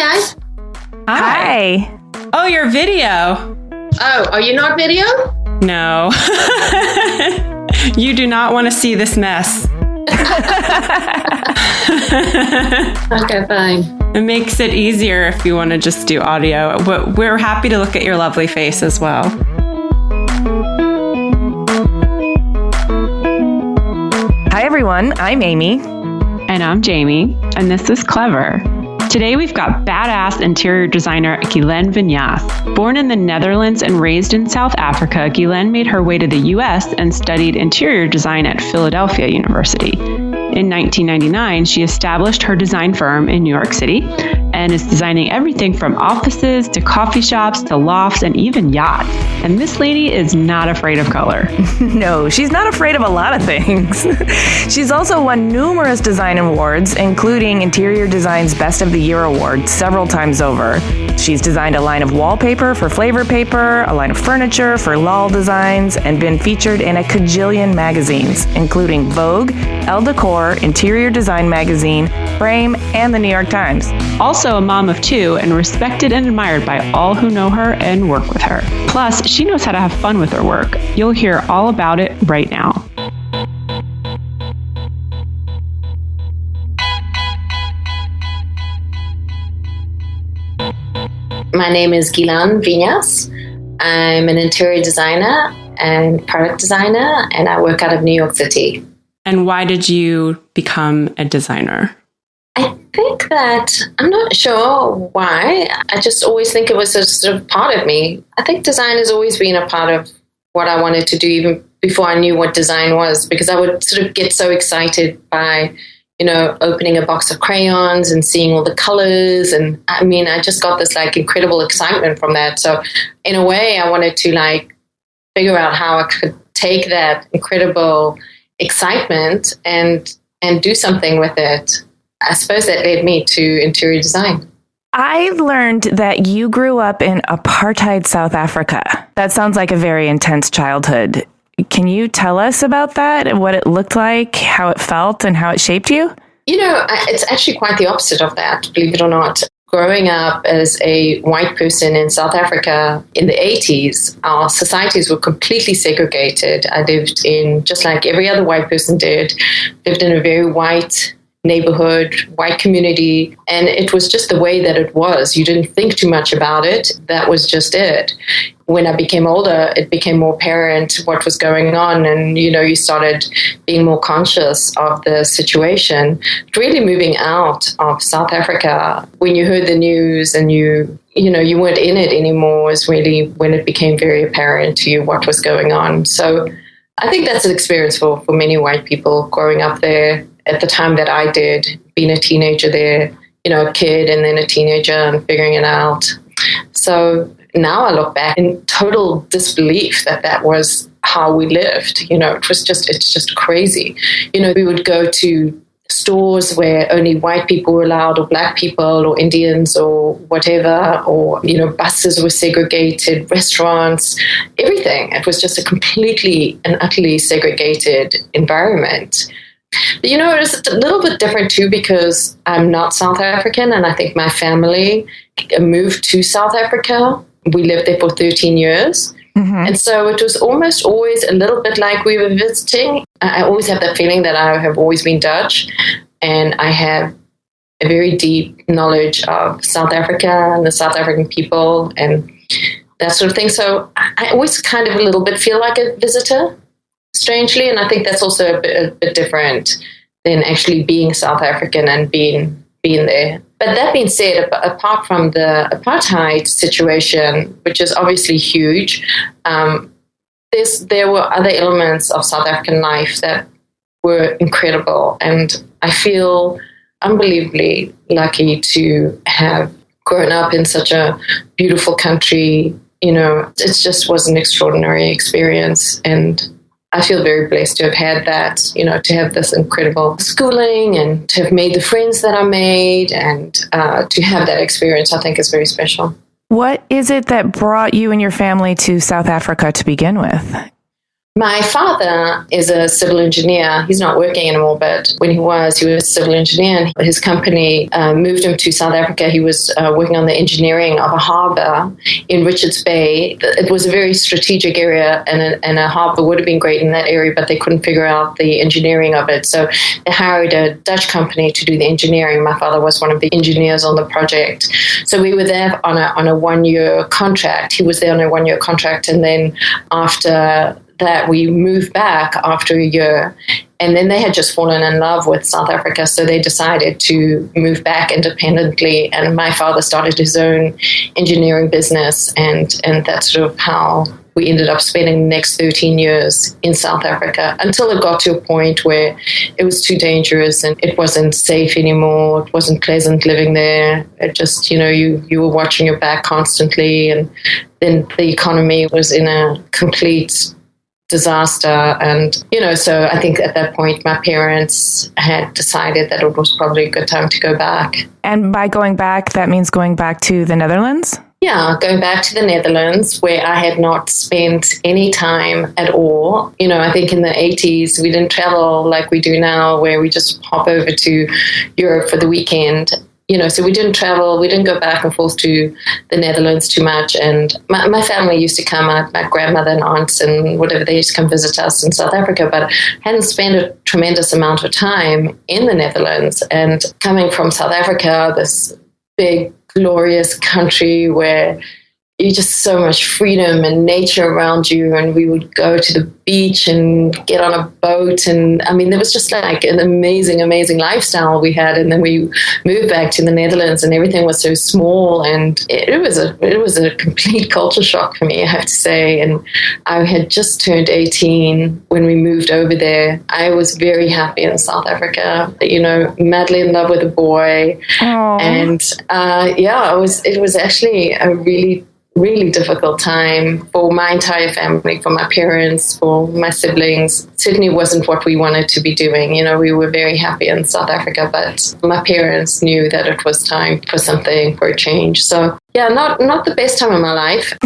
guys. Hi. Oh, your video. Oh, are you not video? No. You do not want to see this mess. Okay, fine. It makes it easier if you want to just do audio. But we're happy to look at your lovely face as well. Hi, everyone. I'm Amy. And I'm Jaime. And this is Clever. Today we've got badass interior designer Ghislaine Viñas. Born in the Netherlands and raised in South Africa, Ghislaine made her way to the US and studied interior design at Philadelphia University. In 1999, she established her design firm in New York City and is designing everything from offices to coffee shops to lofts and even yachts. And this lady is not afraid of color. No, she's not afraid of a lot of things. She's also won numerous design awards, including Interior Design's Best of the Year award several times over. She's designed a line of wallpaper for Flavor Paper, a line of furniture for Lol Designs, and been featured in a cajillion magazines, including Vogue, Elle Decor, Interior Design Magazine, Frame, and the New York Times. Also a mom of two and respected and admired by all who know her and work with her. Plus, she knows how to have fun with her work. You'll hear all about it right now. My name is Ghislaine Viñas. I'm an interior designer and product designer, and I work out of New York City. And why did you become a designer? I think that, I'm not sure why. I just always think it was a sort of part of me. I think design has always been a part of what I wanted to do, even before I knew what design was, because I would sort of get so excited by, opening a box of crayons and seeing all the colors. And I mean, I just got this incredible excitement from that. So in a way, I wanted to figure out how I could take that incredible excitement and do something with it. I suppose that led me to interior design. I learned that you grew up in apartheid South Africa. That sounds like a very intense childhood. Can you tell us about that, what it looked like, how it felt, and how it shaped you? It's actually quite the opposite of that, believe it or not. Growing up as a white person in South Africa in the 80s, our societies were completely segregated. I lived in, just like every other white person did, lived in a very white neighborhood, white community, and it was just the way that it was. You didn't think too much about it. That was just it. When I became older, it became more apparent what was going on, and you started being more conscious of the situation. Really moving out of South Africa, when you heard the news and you weren't in it anymore, is really when it became very apparent to you what was going on. So I think that's an experience for many white people growing up there at the time that I did, being a teenager there, a kid and then a teenager and figuring it out. So now I look back in total disbelief that was how we lived. It's just crazy. We would go to stores where only white people were allowed, or black people, or Indians, or whatever, or, buses were segregated, restaurants, everything. It was just a completely and utterly segregated environment. But, it was a little bit different too, because I'm not South African, and I think my family moved to South Africa. We lived there for 13 years. Mm-hmm. And so it was almost always a little bit like we were visiting. I always have that feeling that I have always been Dutch, and I have a very deep knowledge of South Africa and the South African people and that sort of thing. So I always kind of a little bit feel like a visitor, strangely, and I think that's also a bit different than actually being South African and being there. But that being said, apart from the apartheid situation, which is obviously huge, there were other elements of South African life that were incredible, and I feel unbelievably lucky to have grown up in such a beautiful country. It just was an extraordinary experience, and I feel very blessed to have had that, to have this incredible schooling and to have made the friends that I made, and to have that experience, I think is very special. What is it that brought you and your family to South Africa to begin with? My father is a civil engineer. He's not working anymore, but when he was a civil engineer, and his company moved him to South Africa. He was working on the engineering of a harbor in Richards Bay. It was a very strategic area, and a harbor would have been great in that area, but they couldn't figure out the engineering of it. So they hired a Dutch company to do the engineering. My father was one of the engineers on the project. So we were there on a 1-year contract. He was there on a 1-year contract, and then after that we moved back after a year, and then they had just fallen in love with South Africa, so they decided to move back independently, and my father started his own engineering business, and that's sort of how we ended up spending the next 13 years in South Africa until it got to a point where it was too dangerous and it wasn't safe anymore. It wasn't pleasant living there. It just, you were watching your back constantly, and then the economy was in a complete disaster. And, so I think at that point, my parents had decided that it was probably a good time to go back. And by going back, that means going back to the Netherlands? Yeah, going back to the Netherlands, where I had not spent any time at all. I think in the 80s, we didn't travel like we do now, where we just hop over to Europe for the weekend. So we didn't travel, we didn't go back and forth to the Netherlands too much. And my family used to come, my grandmother and aunts and whatever, they used to come visit us in South Africa, but hadn't spent a tremendous amount of time in the Netherlands. And coming from South Africa, this big, glorious country where you just so much freedom and nature around you, and we would go to the beach and get on a boat, and there was just like an amazing lifestyle we had. And then we moved back to the Netherlands, and everything was so small, and it was a complete culture shock for me, I have to say. And I had just turned 18 when we moved over there. I was very happy in South Africa, madly in love with a boy. Aww. And it was actually a really difficult time for my entire family, for my parents, for my siblings. Certainly wasn't what we wanted to be doing. We were very happy in South Africa, but my parents knew that it was time for something, for a change. So yeah, not the best time of my life,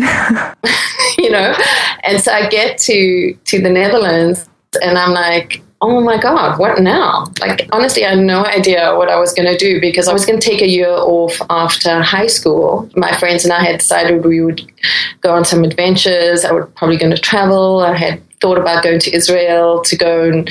And so I get to the Netherlands, and I'm like, oh my God, what now? Like, honestly, I had no idea what I was going to do, because I was going to take a year off after high school. My friends and I had decided we would go on some adventures. I was probably going to travel. I had thought about going to Israel to go and,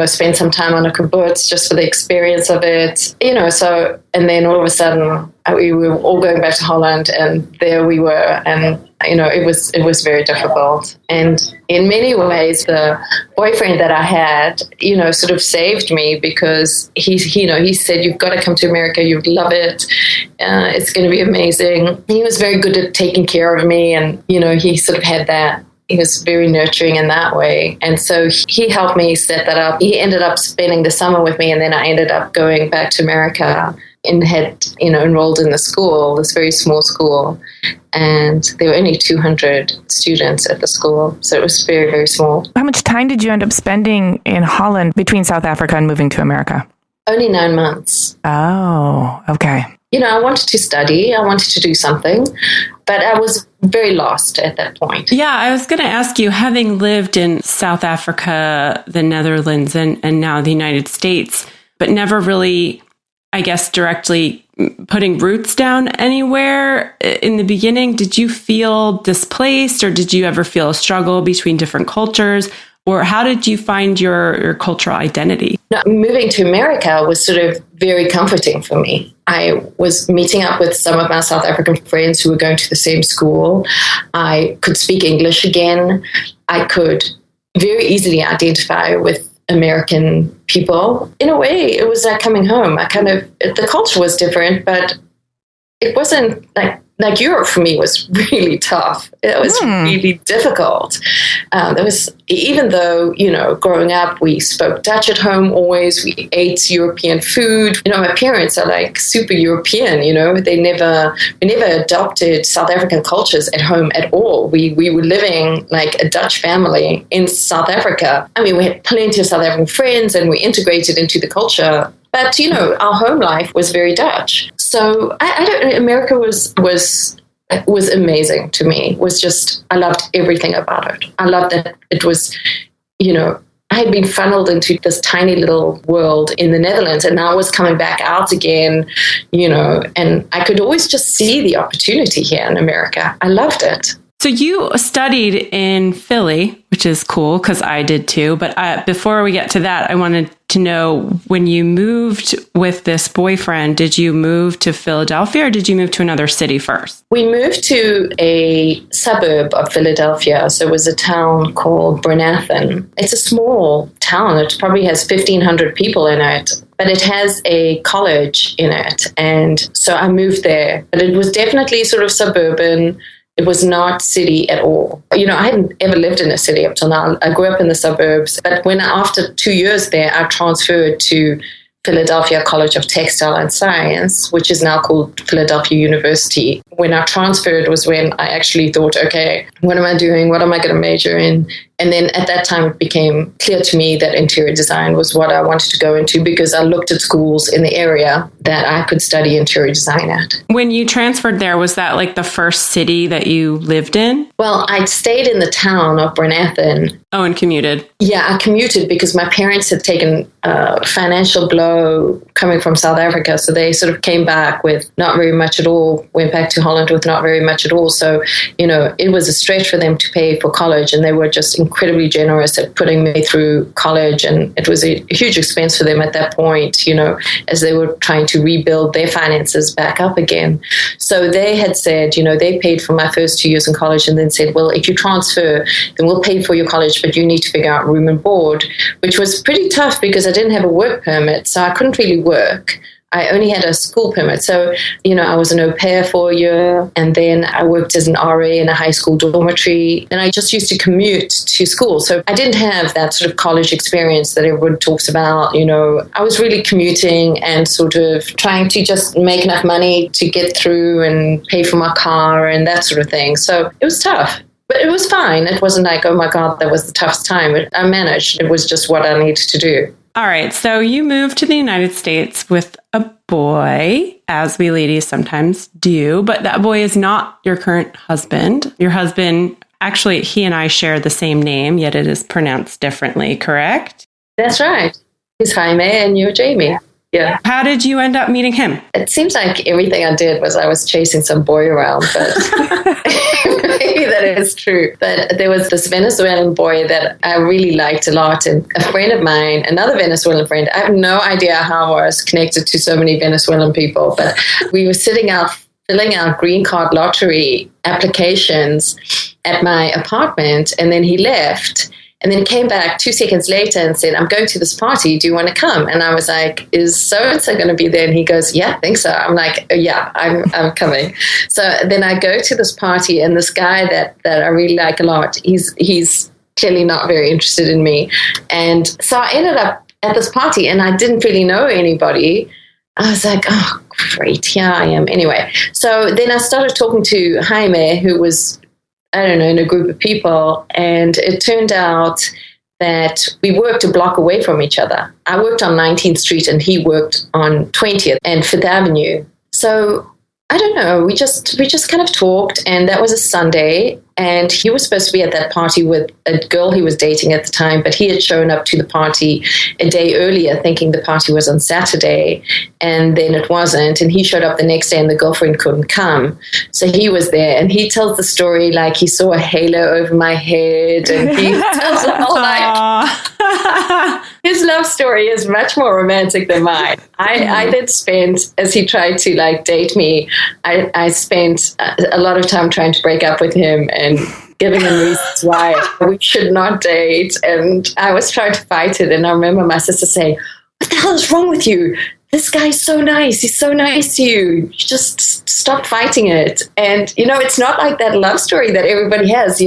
spend some time on a kibbutz just for the experience of it. And then all of a sudden we were all going back to Holland, and there we were. And, it was very difficult. And in many ways, the boyfriend that I had, sort of saved me, because he said, you've got to come to America. You'd love it. It's going to be amazing. He was very good at taking care of me. And, he sort of had that. He was very nurturing in that way. And so he helped me set that up. He ended up spending the summer with me, and then I ended up going back to America and had, enrolled in the school, this very small school. And there were only 200 students at the school. So it was very, very small. How much time did you end up spending in Holland between South Africa and moving to America? Only 9 months. Oh, okay. I wanted to study. I wanted to do something, but I was very lost at that point. Yeah, I was going to ask you, having lived in South Africa, the Netherlands, and now the United States, but never really, I guess, directly putting roots down anywhere in the beginning, did you feel displaced, or did you ever feel a struggle between different cultures? Or how did you find your cultural identity? No, moving to America was sort of very comforting for me. I was meeting up with some of my South African friends who were going to the same school. I could speak English again. I could very easily identify with American people. In a way, it was like coming home. The culture was different, but it wasn't like Europe for me was really tough. It was really difficult. Even though, growing up, we spoke Dutch at home always. We ate European food. My parents are like super European, we never adopted South African cultures at home at all. We were living like a Dutch family in South Africa. We had plenty of South African friends, and we integrated into the culture. But, our home life was very Dutch. So I don't know, America was It was amazing to me. It was just, I loved everything about it. I loved that it was, I had been funneled into this tiny little world in the Netherlands, and now I was coming back out again, and I could always just see the opportunity here in America. I loved it. So you studied in Philly, which is cool because I did too. But before we get to that, I wanted to know, when you moved with this boyfriend, did you move to Philadelphia or did you move to another city first? We moved to a suburb of Philadelphia. So it was a town called Bernathen. It's a small town. It probably has 1,500 people in it, but it has a college in it. And so I moved there. But it was definitely sort of suburban. It was not city at all. I hadn't ever lived in a city up till now. I grew up in the suburbs. But after 2 years there, I transferred to Philadelphia College of Textile and Science, which is now called Philadelphia University. When I transferred was when I actually thought, okay, what am I doing? What am I going to major in? And then at that time, it became clear to me that interior design was what I wanted to go into, because I looked at schools in the area that I could study interior design at. When you transferred there, was that like the first city that you lived in? Well, I'd stayed in the town of Bernathen. Oh, and commuted. Yeah, I commuted because my parents had taken a financial blow coming from South Africa. So they sort of came back with not very much at all, went back to Holland with not very much at all. So, it was a stretch for them to pay for college, and they were just incredibly generous at putting me through college. And it was a huge expense for them at that point, as they were trying to rebuild their finances back up again. So they had said, they paid for my first 2 years in college and then said, well, if you transfer, then we'll pay for your college, but you need to figure out room and board, which was pretty tough because I didn't have a work permit, so I couldn't really work. I only had a school permit. So, I was an au pair for a year, and then I worked as an RA in a high school dormitory, and I just used to commute to school. So I didn't have that sort of college experience that everyone talks about. I was really commuting and sort of trying to just make enough money to get through and pay for my car and that sort of thing. So it was tough. But it was fine. It wasn't like, oh my God, that was the toughest time. I managed. It was just what I needed to do. All right. So you moved to the United States with a boy, as we ladies sometimes do, but that boy is not your current husband. Your husband, actually, he and I share the same name, yet it is pronounced differently, correct? That's right. He's Jaime and you're Jamie. Yeah. How did you end up meeting him? It seems like everything I did was I was chasing some boy around, but maybe that is true. But there was this Venezuelan boy that I really liked a lot, and a friend of mine, another Venezuelan friend, I have no idea how I was connected to so many Venezuelan people, but we were sitting out filling out green card lottery applications at my apartment, and then he left. And then he came back 2 seconds later and said, I'm going to this party. Do you want to come? And I was like, is so-and-so going to be there? And he goes, yeah, I think so. I'm like, oh, yeah, I'm coming. So then I go to this party, and this guy that I really like a lot, he's clearly not very interested in me. And so I ended up at this party, and I didn't really know anybody. I was like, oh, great, here I am. Anyway, so then I started talking to Jaime, who was, I don't know, in a group of people. And it turned out that we worked a block away from each other. I worked on 19th Street and he worked on 20th and 5th Avenue. So I don't know, we just kind of talked, and that was a Sunday, and he was supposed to be at that party with a girl he was dating at the time, but he had shown up to the party a day earlier thinking the party was on Saturday, and then it wasn't, and he showed up the next day and the girlfriend couldn't come. So he was there, and he tells the story like he saw a halo over my head, and he tells the whole like his love story is much more romantic than mine. I did spend, as he tried to like date me, I spent a lot of time trying to break up with him and giving him reasons why we should not date. And I was trying to fight it. And I remember my sister saying, what the hell is wrong with you? This guy's so nice. He's so nice to you. You just stop fighting it. And, it's not like that love story that everybody has,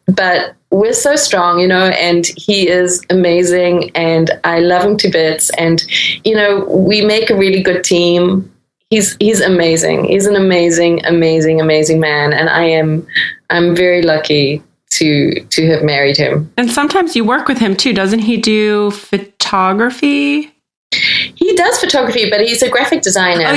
but we're so strong, and he is amazing, and I love him to bits. And, we make a really good team. He's amazing. He's an amazing, amazing, amazing man. And I'm very lucky to have married him. And sometimes you work with him too. Doesn't he do photography? He does photography, but he's a graphic designer. Oh,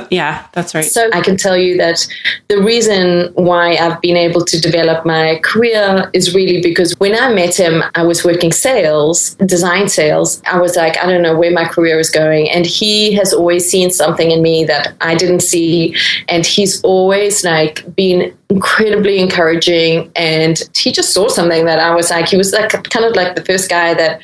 yeah, that's right. So I can tell you that the reason why I've been able to develop my career is really because when I met him, I was working sales, design sales. I was like, I don't know where my career is going. And he has always seen something in me that I didn't see. And he's always like been incredibly encouraging. And he just saw something that I was like, he was like kind of like the first guy that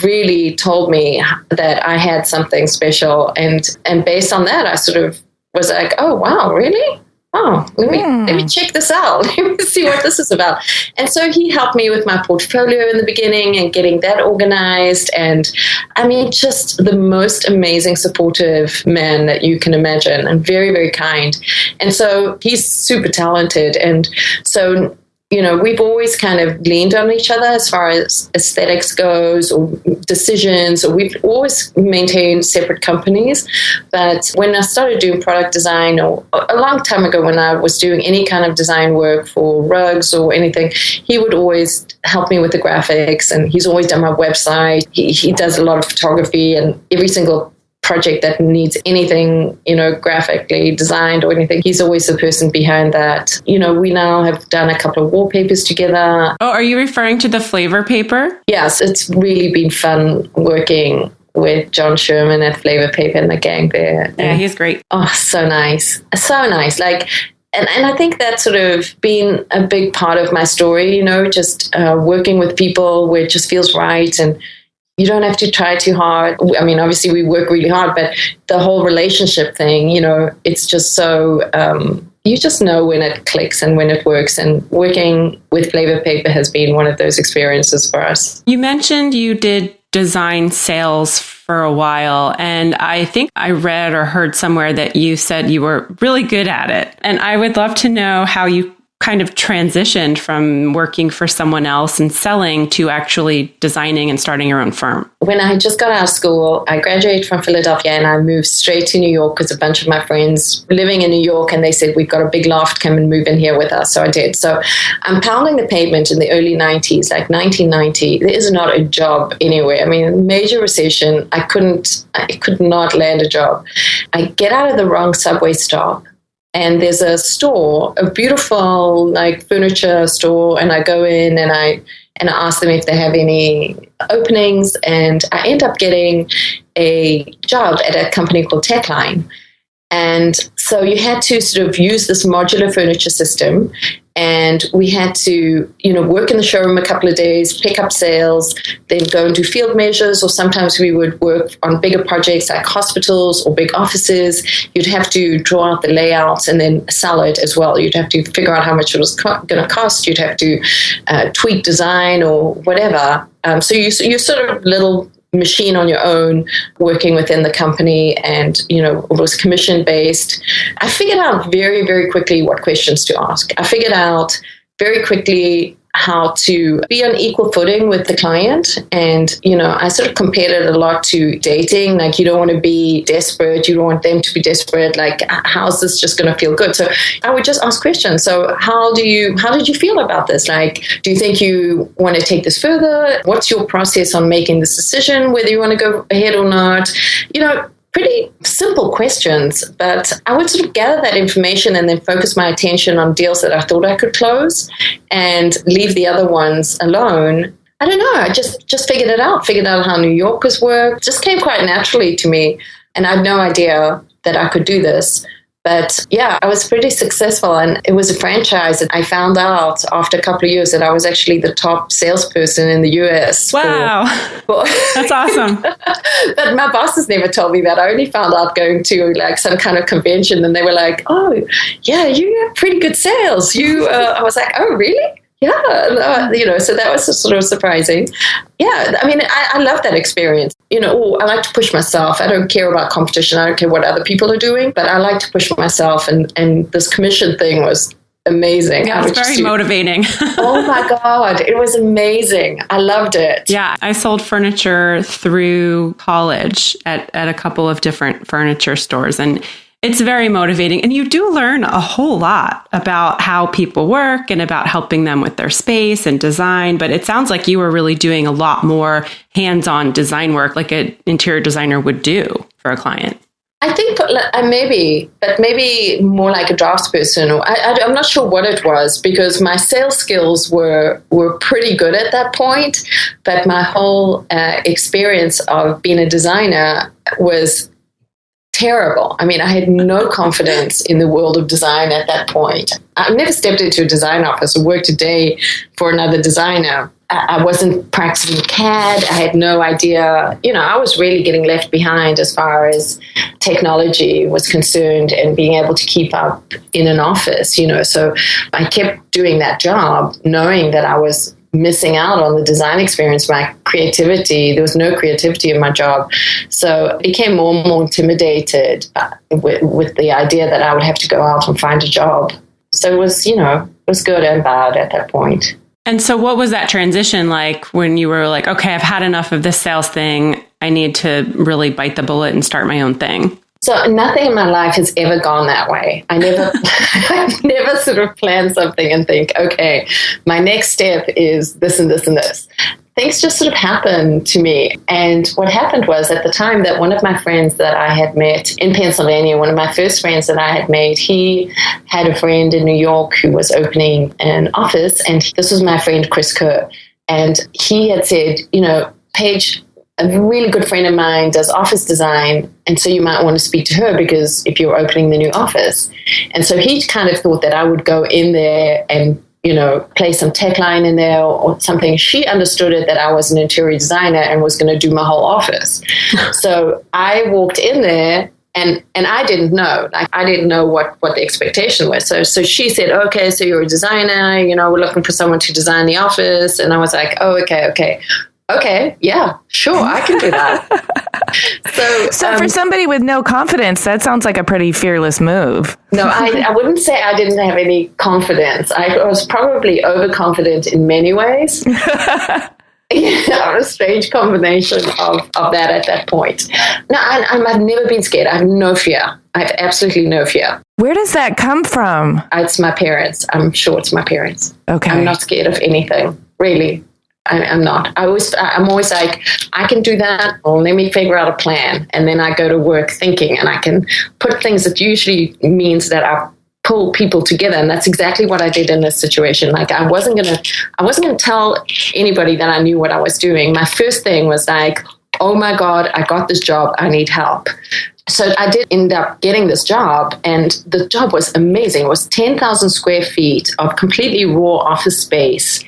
really told me that I had something special. And based on that, I sort of was like, oh, wow, really? Oh, let me check this out. Let me see what this is about. And so he helped me with my portfolio in the beginning and getting that organized. And I mean, just the most amazing, supportive man that you can imagine, and very, very kind. And so he's super talented. And so, you know, we've always kind of leaned on each other as far as aesthetics goes or decisions, or we've always maintained separate companies. But when I started doing product design, or a long time ago when I was doing any kind of design work for rugs or anything, he would always help me with the graphics, and he's always done my website. He does a lot of photography, and every single project that needs anything, you know, graphically designed or anything, he's always the person behind that. You know, we now have done a couple of wallpapers together. Oh, are you referring to the flavor paper? Yes, it's really been fun working with John Sherman at Flavor Paper and the gang there. Yeah, he's great. Oh, so nice. So nice. Like, and I think that's sort of been a big part of my story, you know, just working with people where it just feels right, and you don't have to try too hard. I mean, obviously we work really hard, but the whole relationship thing, you know, it's just so, you just know when it clicks and when it works. And working with Flavor Paper has been one of those experiences for us. You mentioned you did design sales for a while, and I think I read or heard somewhere that you said you were really good at it. And I would love to know how you kind of transitioned from working for someone else and selling to actually designing and starting your own firm. When I just got out of school, I graduated from Philadelphia and I moved straight to New York because a bunch of my friends living in New York, and they said, we've got a big loft, come and move in here with us. So I did. So I'm pounding the pavement in the early 90s, like 1990. There is not a job anywhere. I mean, major recession. I could not land a job. I get out of the wrong subway stop, and there's a store, a beautiful like furniture store, and I go in and I ask them if they have any openings, and I end up getting a job at a company called Techline. And so you had to sort of use this modular furniture system, and we had to, you know, work in the showroom a couple of days, pick up sales, then go and do field measures, or sometimes we would work on bigger projects like hospitals or big offices. You'd have to draw out the layouts and then sell it as well. You'd have to figure out how much it was going to cost. You'd have to tweak design or whatever. So you're sort of little machine on your own, working within the company, and, you know, it was commission based. I figured out very, very quickly what questions to ask. I figured out very quickly how to be on equal footing with the client. And, you know, I sort of compared it a lot to dating. Like, you don't want to be desperate. You don't want them to be desperate. Like, how's this just going to feel good? So I would just ask questions. So how did you feel about this? Like, do you think you want to take this further? What's your process on making this decision, whether you want to go ahead or not? You know, pretty simple questions, but I would sort of gather that information and then focus my attention on deals that I thought I could close and leave the other ones alone. I don't know. I just figured out how New Yorkers work. It just came quite naturally to me. And I had no idea that I could do this. But yeah, I was pretty successful, and it was a franchise. And I found out after a couple of years that I was actually the top salesperson in the US. Wow. That's awesome. But my bosses never told me that. I only found out going to like some kind of convention, and they were like, oh, yeah, you have pretty good sales. I was like, oh, really? Yeah, you know, so that was sort of surprising. Yeah, I mean, I love that experience. You know, I like to push myself. I don't care about competition. I don't care what other people are doing, but I like to push myself. And this commission thing was amazing. Yeah, it's very motivating. Oh my God, it was amazing. I loved it. Yeah, I sold furniture through college at a couple of different furniture stores, and It's very motivating. And you do learn a whole lot about how people work and about helping them with their space and design. But it sounds like you were really doing a lot more hands-on design work like an interior designer would do for a client. I think maybe more like a draftsperson. I'm not sure what it was, because my sales skills were pretty good at that point. But my whole experience of being a designer was terrible. I mean, I had no confidence in the world of design at that point. I've never stepped into a design office or worked a day for another designer. I wasn't practicing CAD. I had no idea. I was really getting left behind as far as technology was concerned and being able to keep up in an office, So I kept doing that job knowing that I was missing out on the design experience, my creativity. There was no creativity in my job. So I became more and more intimidated with the idea that I would have to go out and find a job. So it was good and bad at that point. And so what was that transition like when you were like, okay, I've had enough of this sales thing. I need to really bite the bullet and start my own thing? So nothing in my life has ever gone that way. I've never sort of planned something and think, okay, my next step is this and this and this. Things just sort of happened to me. And what happened was, at the time, that one of my friends that I had met in Pennsylvania, one of my first friends that I had made, he had a friend in New York who was opening an office. And this was my friend, Chris Kerr. And he had said, Paige, a really good friend of mine does office design, and so you might want to speak to her because if you're opening the new office. And so he kind of thought that I would go in there and play some tech line in there or something. She understood it that I was an interior designer and was going to do my whole office. So I walked in there and I didn't know. I didn't know what the expectation was. So she said, okay, so you're a designer, we're looking for someone to design the office. And I was like, oh, okay, yeah, sure, I can do that. So for somebody with no confidence, that sounds like a pretty fearless move. No, I wouldn't say I didn't have any confidence. I was probably overconfident in many ways. A strange combination of that at that point. No, I've never been scared. I have no fear. I have absolutely no fear. Where does that come from? It's my parents. I'm sure it's my parents. Okay. I'm not scared of anything, really. I'm not. I'm always like, I can do that. Well, let me figure out a plan. And then I go to work thinking, and I can put things that usually means that I pull people together. And that's exactly what I did in this situation. Like, I wasn't going to tell anybody that I knew what I was doing. My first thing was like, oh my God, I got this job. I need help. So I did end up getting this job, and the job was amazing. It was 10,000 square feet of completely raw office space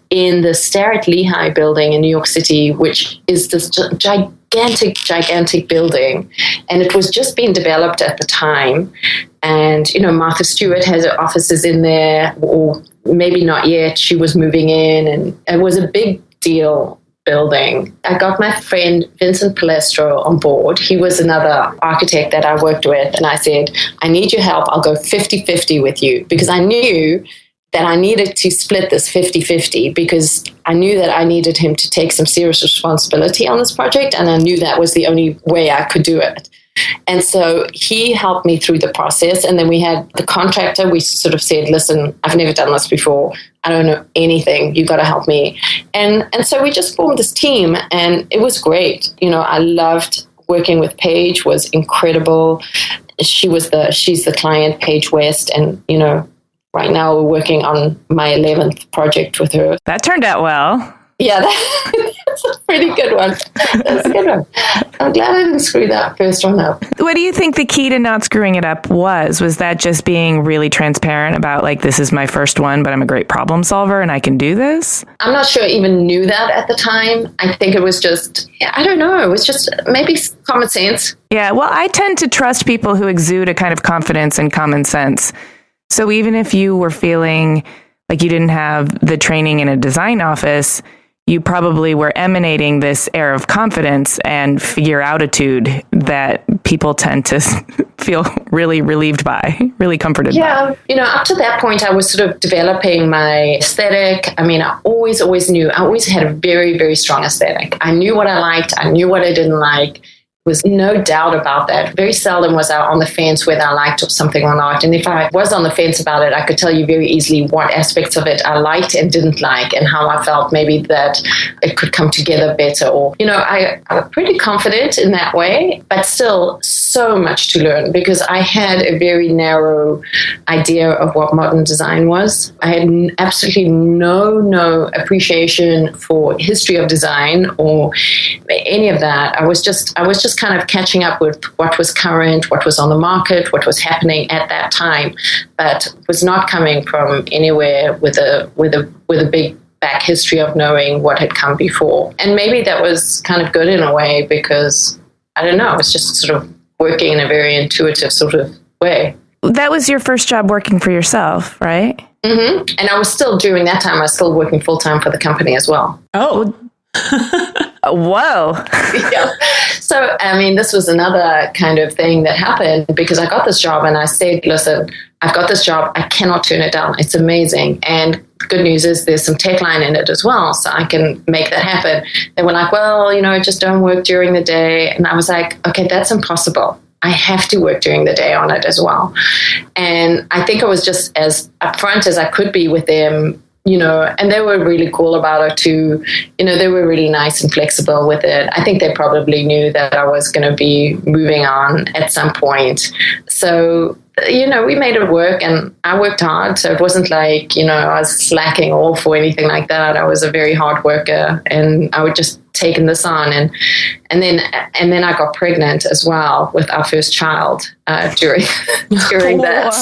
in the Starrett Lehigh building in New York City, which is this gigantic building. And it was just being developed at the time. And, Martha Stewart has her offices in there, or maybe not yet. She was moving in, and it was a big deal building. I got my friend Vincent Palestro on board. He was another architect that I worked with. And I said, I need your help. I'll go 50-50 with you, because I knew that I needed to split this 50-50, because I knew that I needed him to take some serious responsibility on this project. And I knew that was the only way I could do it. And so he helped me through the process. And then we had the contractor. We sort of said, listen, I've never done this before. I don't know anything. You got to help me. And so we just formed this team, and it was great. I loved working with Paige. Was incredible. She's the client, Paige West. And, right now we're working on my 11th project with her. That turned out well. Yeah, that's a pretty good one. That's a good one. I'm glad I didn't screw that first one up. What do you think the key to not screwing it up was? Was that just being really transparent about, like, this is my first one, but I'm a great problem solver and I can do this? I'm not sure I even knew that at the time. I think it was just, I don't know. It was just maybe common sense. Yeah, well, I tend to trust people who exude a kind of confidence and common sense. So even if you were feeling like you didn't have the training in a design office, you probably were emanating this air of confidence and figure outitude that people tend to feel really relieved by, really comforted by. Yeah, up to that point, I was sort of developing my aesthetic. I mean, I always knew, I always had a very, very strong aesthetic. I knew what I liked. I knew what I didn't like. was no doubt about that. Very seldom was I on the fence whether I liked something or not. And if I was on the fence about it, I could tell you very easily what aspects of it I liked and didn't like, and how I felt maybe that it could come together better. Or, I'm pretty confident in that way, but still so much to learn, because I had a very narrow idea of what modern design was. I had absolutely no appreciation for history of design or any of that. I was just kind of catching up with what was current, what was on the market, what was happening at that time, but was not coming from anywhere with a big back history of knowing what had come before. And maybe that was kind of good in a way, because I don't know, I was just sort of working in a very intuitive sort of way. That was your first job working for yourself, right? Mm-hmm. And I was still, during that time, I was still working full-time for the company as well. Oh. Whoa. Yeah. So, this was another kind of thing that happened, because I got this job and I said, listen, I've got this job. I cannot turn it down. It's amazing. And the good news is there's some tech line in it as well, so I can make that happen. They were like, well, just don't work during the day. And I was like, okay, that's impossible. I have to work during the day on it as well. And I think I was just as upfront as I could be with them, and they were really cool about it too. They were really nice and flexible with it. I think they probably knew that I was going to be moving on at some point. So, we made it work, and I worked hard. So it wasn't like, I was slacking off or anything like that. I was a very hard worker, and I would just taken this on. And then I got pregnant as well with our first child during that.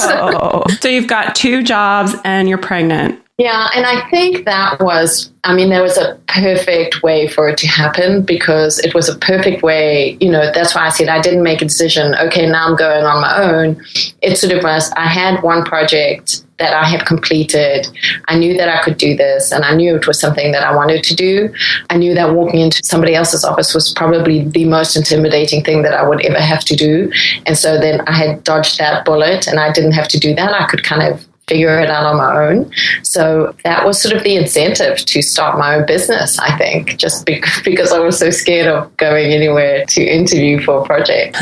So you've got 2 jobs and you're pregnant. Yeah, and I think that was, there was a perfect way for it to happen, because it was a perfect way, that's why I said I didn't make a decision, okay, now I'm going on my own. It sort of was, I had one project that I had completed. I knew that I could do this, and I knew it was something that I wanted to do. I knew that walking into somebody else's office was probably the most intimidating thing that I would ever have to do. And so then I had dodged that bullet, and I didn't have to do that. I could kind of figure it out on my own. So that was sort of the incentive to start my own business, I think, just because I was so scared of going anywhere to interview for a project.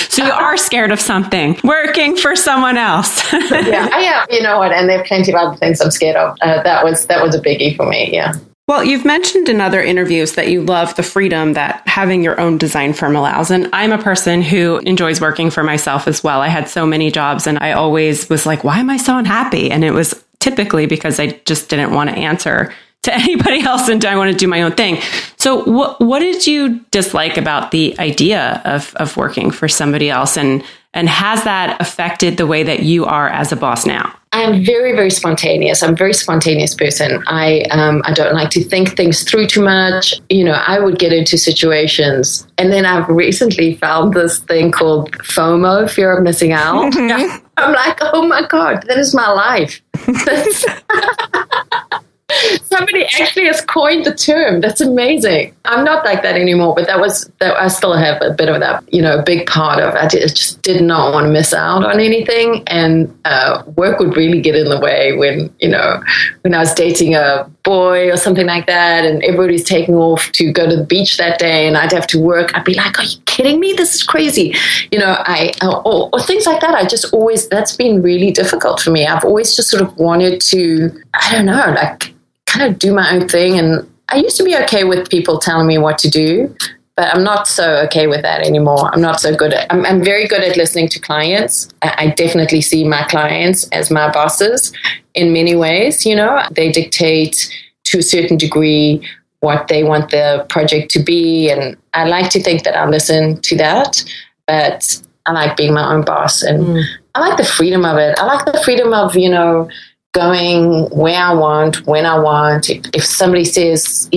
So you are scared of something, working for someone else. Yeah, I am. You know what? And there are plenty of other things I'm scared of. That was a biggie for me. Yeah. Well, you've mentioned in other interviews that you love the freedom that having your own design firm allows. And I'm a person who enjoys working for myself as well. I had so many jobs, and I always was like, why am I so unhappy? And it was typically because I just didn't want to answer to anybody else, and I want to do my own thing. So what did you dislike about the idea of working for somebody else? And has that affected the way that you are as a boss now? I'm very, very spontaneous. I'm a very spontaneous person. I don't like to think things through too much. I would get into situations, and then I've recently found this thing called FOMO, fear of missing out. Yeah. I'm like, oh my God, that is my life. Somebody actually has coined the term. That's amazing. I'm not like that anymore, but I still have a bit of that, a big part of it. I just did not want to miss out on anything. And work would really get in the way when I was dating a boy or something like that, and everybody's taking off to go to the beach that day, and I'd have to work. I'd be like, are you kidding me? This is crazy. Or things like that. That's been really difficult for me. I've always just sort of wanted to, I don't know, like kind of do my own thing. And I used to be okay with people telling me what to do, but I'm not so okay with that anymore. I'm not so good at, I'm very good at listening to clients. I definitely see my clients as my bosses in many ways. They dictate to a certain degree what they want the project to be. And I like to think that I listen to that, but I like being my own boss, and I like the freedom of it. I like the freedom of, going where I want, when I want. If somebody says,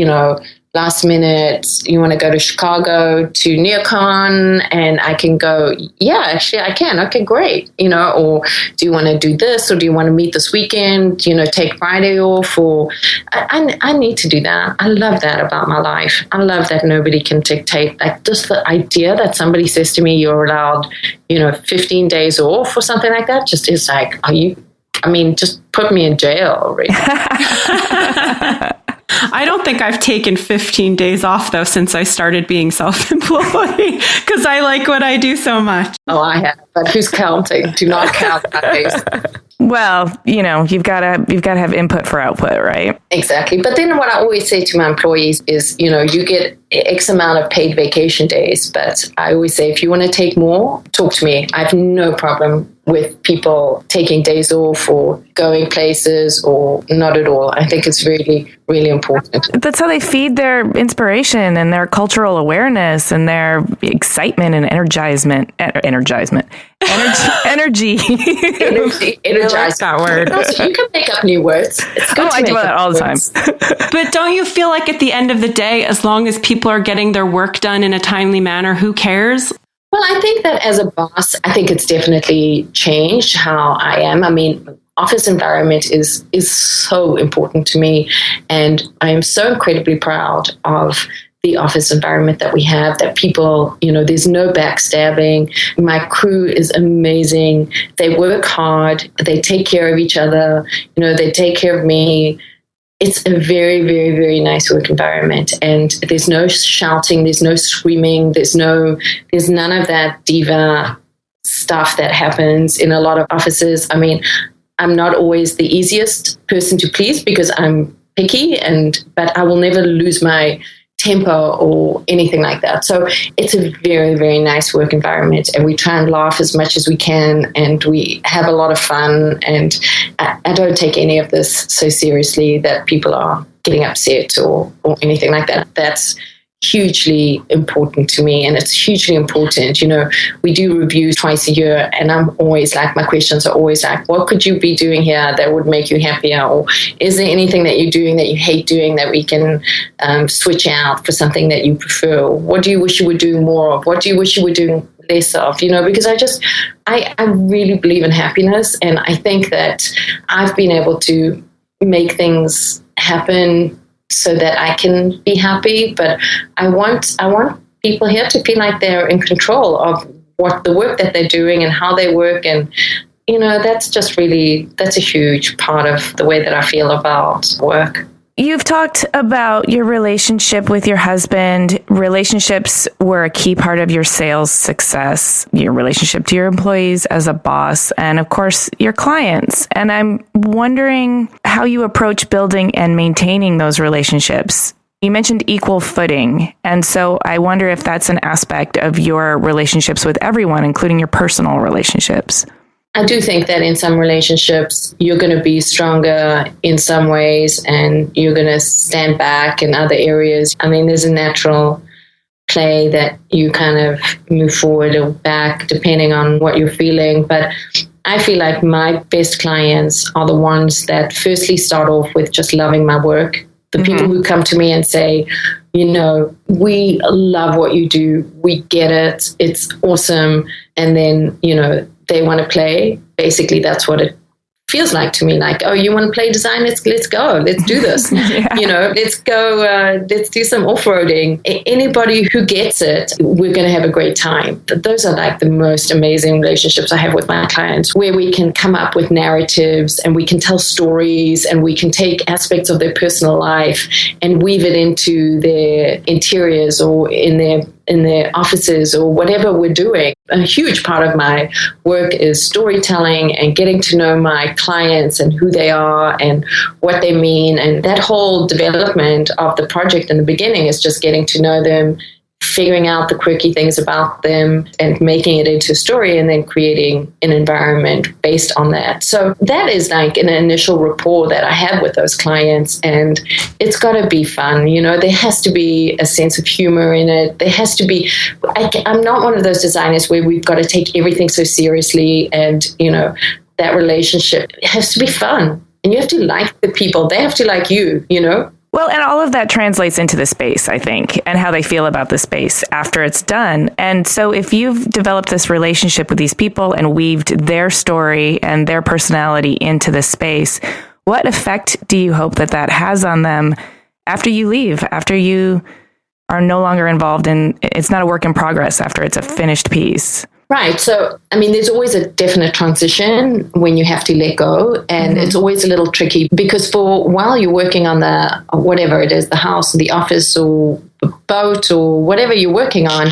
last minute, you want to go to Chicago to NeoCon, and I can go, yeah, actually I can. Okay, great. Or do you want to do this, or do you want to meet this weekend, take Friday off, or I need to do that. I love that about my life. I love that nobody can dictate, like just the idea that somebody says to me, you're allowed, 15 days off or something like that, just is like, just put me in jail already. I don't think I've taken 15 days off, though, since I started being self-employed, because I like what I do so much. Oh, I have. But who's counting? Do not count that days. Well, you've got to have input for output, right? Exactly. But then what I always say to my employees is, you get X amount of paid vacation days. But I always say, if you want to take more, talk to me. I have no problem with people taking days off or going places, or not at all. I think it's really, really important. That's how they feed their inspiration and their cultural awareness and their excitement and energizement. Energy. Energize that word. You can make up new words. It's good I do that all the time. But don't you feel like at the end of the day, as long as people are getting their work done in a timely manner, who cares? Well, I think that as a boss, I think it's definitely changed how I am. I mean, office environment is so important to me. And I am so incredibly proud of the office environment that we have, that people, there's no backstabbing. My crew is amazing. They work hard. They take care of each other. They take care of me. It's a very, very, very nice work environment, and there's no shouting, there's no screaming, there's none of that diva stuff that happens in a lot of offices. I mean, I'm not always the easiest person to please because I'm picky, but I will never lose my temper or anything like that. So it's a very, very nice work environment, and we try and laugh as much as we can, and we have a lot of fun, and I don't take any of this so seriously that people are getting upset or anything like that. That's hugely important to me, and it's hugely important. We do reviews twice a year, and I'm always like, my questions are always like, what could you be doing here that would make you happier? Or is there anything that you're doing that you hate doing that we can switch out for something that you prefer? What do you wish you were doing more of? What do you wish you were doing less of? Because I really believe in happiness, and I think that I've been able to make things happen so that I can be happy. But I want people here to feel like they're in control of what the work that they're doing and how they work. And, that's a huge part of the way that I feel about work. You've talked about your relationship with your husband. Relationships were a key part of your sales success, your relationship to your employees as a boss, and of course, your clients. And I'm wondering how you approach building and maintaining those relationships. You mentioned equal footing. And so I wonder if that's an aspect of your relationships with everyone, including your personal relationships. I do think that in some relationships, you're going to be stronger in some ways, and you're going to stand back in other areas. I mean, there's a natural play that you kind of move forward or back depending on what you're feeling. But I feel like my best clients are the ones that firstly start off with just loving my work. The people who come to me and say, we love what you do. We get it. It's awesome. And then, they want to play. Basically, that's what it feels like to me. Like, oh, you want to play design? Let's go. Let's do this. Let's go. Let's do some off-roading. Anybody who gets it, we're going to have a great time. Those are like the most amazing relationships I have with my clients, where we can come up with narratives and we can tell stories and we can take aspects of their personal life and weave it into their interiors or in their offices or whatever we're doing. A huge part of my work is storytelling and getting to know my clients and who they are and what they mean. And that whole development of the project in the beginning is just getting to know them, figuring out the quirky things about them and making it into a story, and then creating an environment based on that. So that is like an initial rapport that I have with those clients, and it's got to be fun. There has to be a sense of humor in it. There has to be, I'm not one of those designers where we've got to take everything so seriously, and, that relationship has to be fun, and you have to like the people. They have to like you, Well, and all of that translates into the space, I think, and how they feel about the space after it's done. And so if you've developed this relationship with these people and weaved their story and their personality into the space, what effect do you hope that has on them after you leave, after you are no longer involved in, it's not a work in progress, after it's a finished piece? Right. So, I mean, there's always a definite transition when you have to let go. And it's always a little tricky because while you're working on the, whatever it is, the house or the office or the boat or whatever you're working on,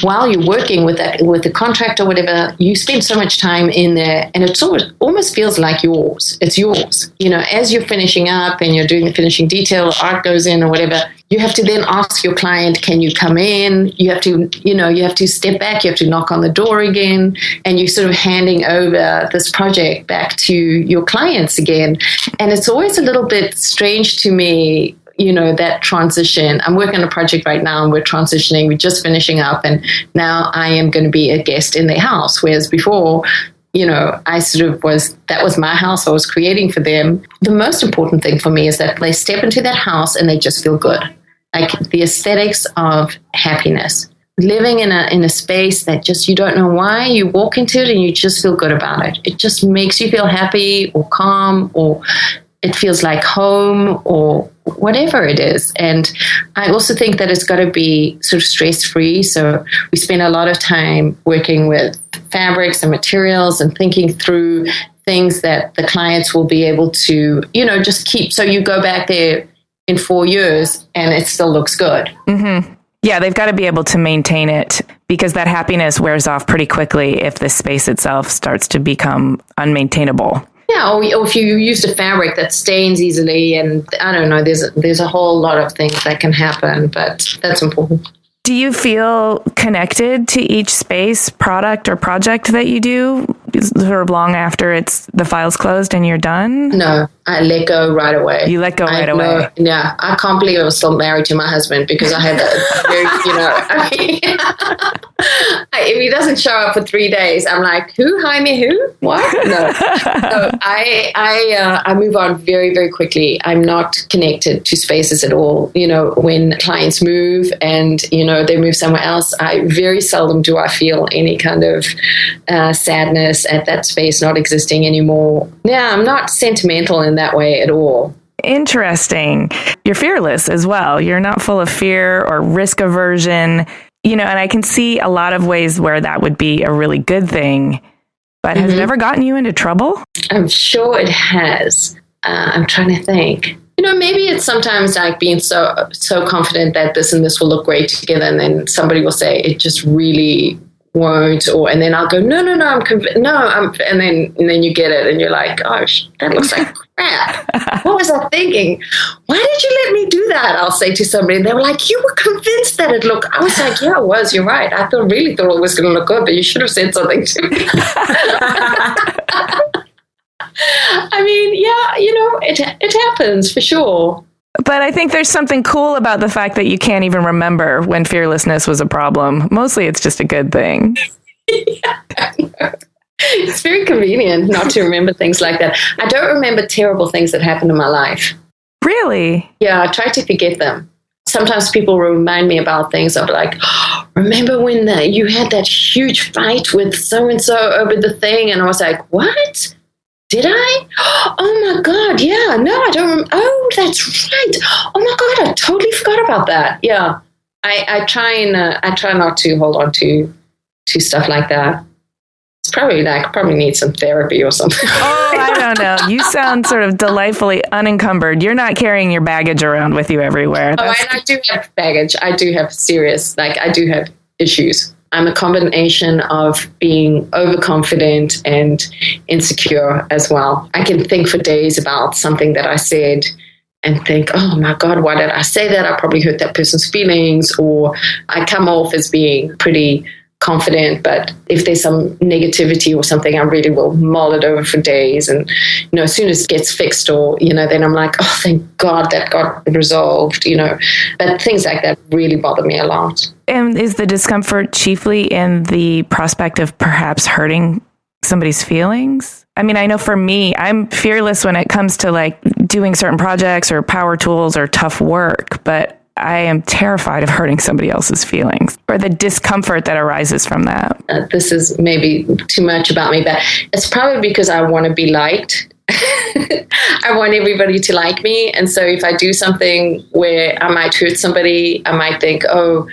while you're working with the contract or whatever, you spend so much time in there and it almost feels like yours. It's yours. As you're finishing up and you're doing the finishing detail, or art goes in or whatever, you have to then ask your client, can you come in? You have to step back, you have to knock on the door again, and you're sort of handing over this project back to your clients again. And it's always a little bit strange to me, that transition. I'm working on a project right now and we're transitioning, we're just finishing up, and now I am going to be a guest in their house. Whereas before, that was my house. I was creating for them. The most important thing for me is that they step into that house and they just feel good. Like the aesthetics of happiness, living in a space that just, you don't know why, you walk into it and you just feel good about it. It just makes you feel happy or calm, or it feels like home, or whatever it is. And I also think that it's got to be sort of stress-free. So we spend a lot of time working with fabrics and materials and thinking through things that the clients will be able to, just keep. So you go back there in 4 years and it still looks good. Mm-hmm. Yeah, they've got to be able to maintain it because that happiness wears off pretty quickly if the space itself starts to become unmaintainable. Yeah, or if you use a fabric that stains easily, and I don't know, there's a whole lot of things that can happen, but that's important. Do you feel connected to each space, product, or project that you do sort of long after the file's closed and you're done? No, I let go right away. You let go right away? Yeah, I can't believe I was still married to my husband because I had a very, if he doesn't show up for 3 days, I'm like, who? Jaime, who? What? No. So I move on very, very quickly. I'm not connected to spaces at all. When clients move and, they move somewhere else, I very seldom do I feel any kind of sadness at that space not existing anymore. Yeah, I'm not sentimental in that way at all. Interesting. You're fearless as well. You're not full of fear or risk aversion. And I can see a lot of ways where that would be a really good thing. But has it ever gotten you into trouble? I'm sure it has. I'm trying to think. Maybe it's sometimes like being so confident that this and this will look great together, and then somebody will say it just really won't, and then I'll go, no, I'm convinced, and then you get it, and you're like, gosh, that looks like crap. What was I thinking? Why did you let me do that? I'll say to somebody, and they were like, you were convinced that it looked. I was like, yeah, I was. You're right. I really thought it was going to look good, but you should have said something to me. I mean, yeah, it happens for sure. But I think there's something cool about the fact that you can't even remember when fearlessness was a problem. Mostly it's just a good thing. Yeah, it's very convenient not to remember things like that. I don't remember terrible things that happened in my life. Really? Yeah, I try to forget them. Sometimes people remind me about things. I'll be like, remember when you had that huge fight with so-and-so over the thing? And I was like, what? Did I? Oh my God, yeah. No, I don't. Oh, that's right. Oh my God, I totally forgot about that. Yeah. I try not to hold on to stuff like that. It's probably need some therapy or something. Oh, I don't know. You sound sort of delightfully unencumbered. You're not carrying your baggage around with you everywhere. Oh, and I do have baggage. I do have I do have issues. I'm a combination of being overconfident and insecure as well. I can think for days about something that I said and think, oh my God, why did I say that? I probably hurt that person's feelings, or I come off as being pretty confident, but if there's some negativity or something, I really will mull it over for days. And, as soon as it gets fixed or, then I'm like, oh, thank God that got resolved, but things like that really bother me a lot. And is the discomfort chiefly in the prospect of perhaps hurting somebody's feelings? I mean, I know for me, I'm fearless when it comes to like doing certain projects or power tools or tough work, but I am terrified of hurting somebody else's feelings or the discomfort that arises from that. This is maybe too much about me, but it's probably because I want to be liked. I want everybody to like me. And so if I do something where I might hurt somebody, I might think, oh,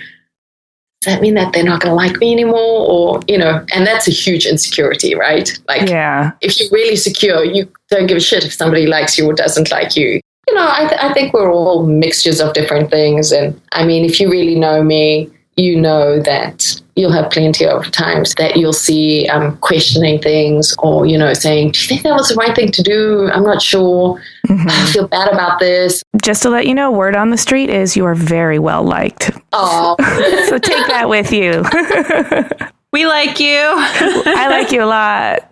does that mean that they're not going to like me anymore? Or, and that's a huge insecurity, right? Like, if you're really secure, you don't give a shit if somebody likes you or doesn't like you. I think we're all mixtures of different things. And I mean, if you really know me, you know that you'll have plenty of times that you'll see questioning things or, saying, do you think that was the right thing to do? I'm not sure. I feel bad about this. Just to let you know, word on the street is you are very well liked. Oh, so take that with you. We like you. I like you a lot.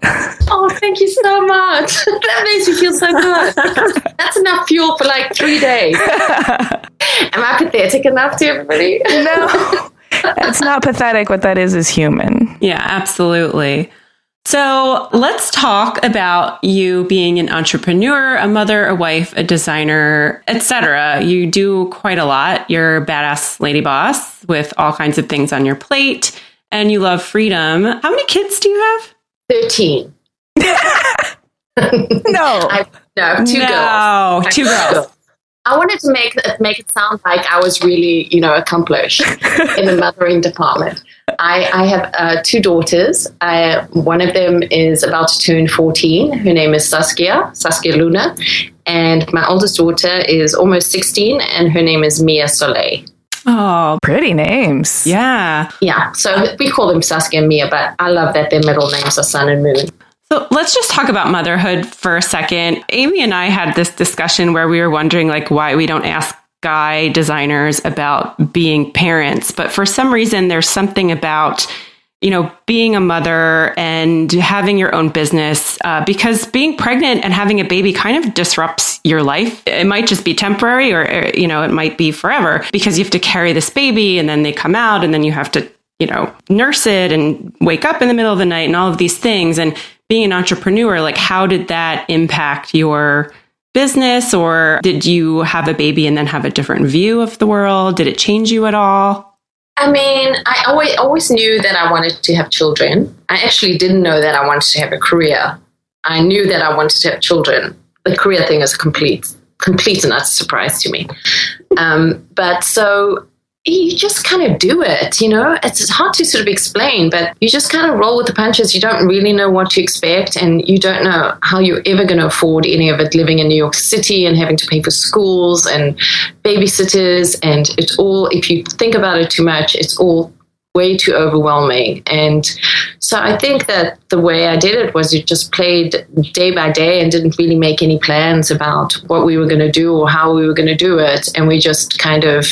Oh, thank you so much. That makes me feel so good. That's enough fuel for like 3 days. Am I pathetic enough to everybody? No, it's not pathetic. What that is human. Yeah, absolutely. So let's talk about you being an entrepreneur, a mother, a wife, a designer, etc. You do quite a lot. You're a badass lady boss with all kinds of things on your plate, and you love freedom. How many kids do you have? 13. No, two girls. Two girls. I wanted to make it sound like I was really, accomplished in the mothering department. I have 2 daughters. One of them is about to turn 14. Her name is Saskia Luna. And my oldest daughter is almost 16, and her name is Mia Soleil. Oh, pretty names. Yeah. Yeah. So we call them Saskia and Mia, but I love that their middle names are Sun and Moon. So let's just talk about motherhood for a second. Amy and I had this discussion where we were wondering why we don't ask guy designers about being parents. But for some reason, there's something about, being a mother and having your own business, because being pregnant and having a baby kind of disrupts your life. It might just be temporary or, it might be forever because you have to carry this baby and then they come out and then you have to, nurse it and wake up in the middle of the night and all of these things. And being an entrepreneur, how did that impact your business, or did you have a baby and then have a different view of the world? Did it change you at all? I mean, I always knew that I wanted to have children. I actually didn't know that I wanted to have a career. I knew that I wanted to have children. The career thing is a complete and utter surprise to me. But so you just kind of do it, It's hard to sort of explain, but you just kind of roll with the punches. You don't really know what to expect, and you don't know how you're ever going to afford any of it living in New York City and having to pay for schools and babysitters. And it's all, if you think about it too much, it's all way too overwhelming. And so I think that the way I did it was it just played day by day and didn't really make any plans about what we were going to do or how we were going to do it. And we just kind of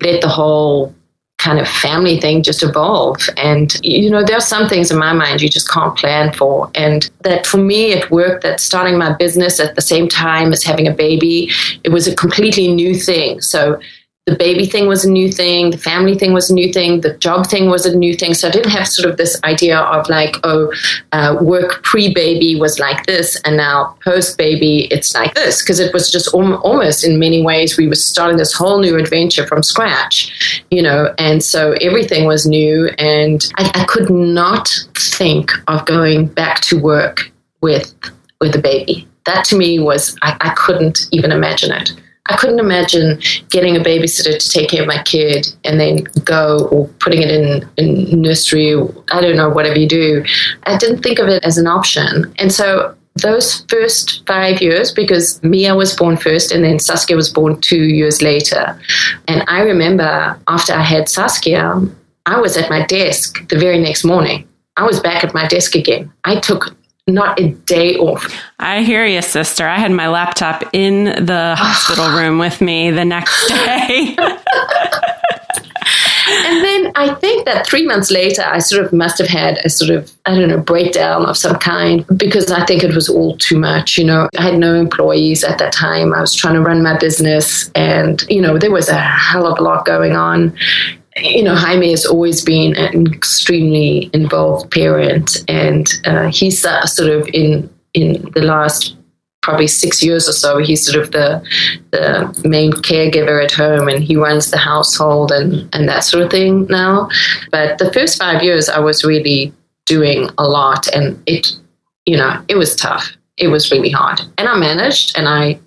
let the whole kind of family thing just evolve. And, there are some things in my mind you just can't plan for. And that for me, it worked that starting my business at the same time as having a baby, it was a completely new thing. So the baby thing was a new thing. The family thing was a new thing. The job thing was a new thing. So I didn't have sort of this idea of work pre-baby was like this, and now post-baby it's like this, because it was just almost in many ways we were starting this whole new adventure from scratch, and so everything was new, and I could not think of going back to work with a baby. That to me was, I couldn't even imagine it. I couldn't imagine getting a babysitter to take care of my kid and then go, or putting it in nursery, I don't know, whatever you do. I didn't think of it as an option. And so those first 5 years, because Mia was born first and then Saskia was born 2 years later. And I remember after I had Saskia, I was at my desk the very next morning. I was back at my desk again. I took not a day off. I hear you, sister. I had my laptop in the hospital room with me the next day. And then I think that 3 months later, I sort of must have had a sort of, breakdown of some kind, because I think it was all too much. I had no employees at that time. I was trying to run my business, and, there was a hell of a lot going on. Jaime has always been an extremely involved parent, and he's sort of in the last probably 6 years or so, he's sort of the main caregiver at home, and he runs the household and that sort of thing now. But the first 5 years, I was really doing a lot, and it was tough. It was really hard, and I managed, and I,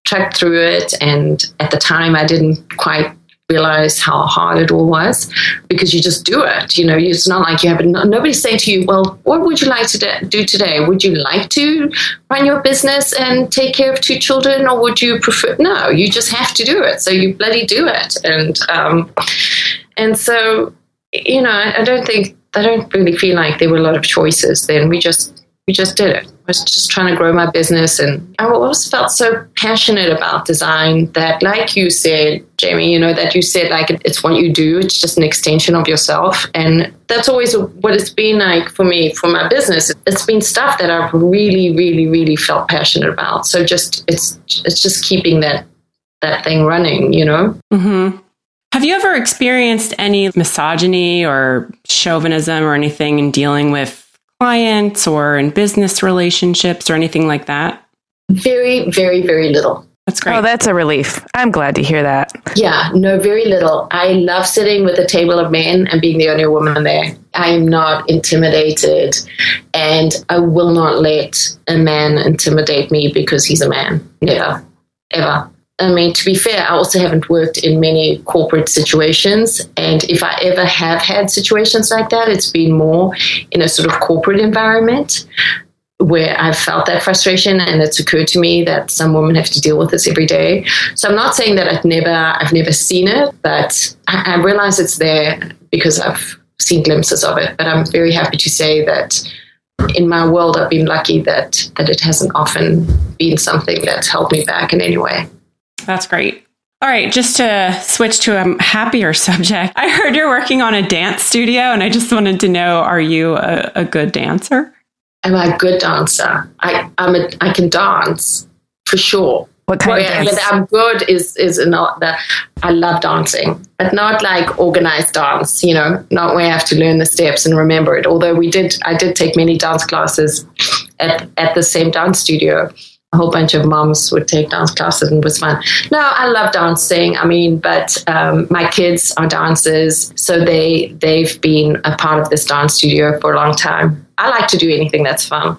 tracked through it. And at the time, I didn't quite realize how hard it all was, because you just do it. It's not like you have nobody's saying to you, well, what would you like to do today? Would you like to run your business and take care of 2 children, or would you prefer? No, you just have to do it. So you bloody do it. And so, I don't really feel like there were a lot of choices then. We just did it. I was just trying to grow my business, and I always felt so passionate about design that, like you said, Jamie, that you said, like, it's what you do. It's just an extension of yourself. And that's always what it's been like for me, for my business. It's been stuff that I've really, really, really felt passionate about. So it's just keeping that thing running, Mm-hmm. Have you ever experienced any misogyny or chauvinism or anything in dealing with clients or in business relationships or anything like that? Very, very, very little. That's great. Oh, that's a relief. I'm glad to hear that. Yeah, no, very little. I love sitting with a table of men and being the only woman there. I am not intimidated, and I will not let a man intimidate me because he's a man. Never, ever. I mean, to be fair, I also haven't worked in many corporate situations. And if I ever have had situations like that, it's been more in a sort of corporate environment where I've felt that frustration, and it's occurred to me that some women have to deal with this every day. So I'm not saying that I've never seen it, but I realize it's there because I've seen glimpses of it. But I'm very happy to say that in my world, I've been lucky that it hasn't often been something that's held me back in any way. That's great. All right, just to switch to a happier subject, I heard you're working on a dance studio, and I just wanted to know, are you a good dancer? Am I a good dancer? I can dance for sure. What kind of dance? But I'm good is not that. I love dancing, but not like organized dance. Not where I have to learn the steps and remember it. Although I did take many dance classes at the same dance studio. A whole bunch of moms would take dance classes, and it was fun. No, I love dancing. I mean, but my kids are dancers, so they've been a part of this dance studio for a long time. I like to do anything that's fun.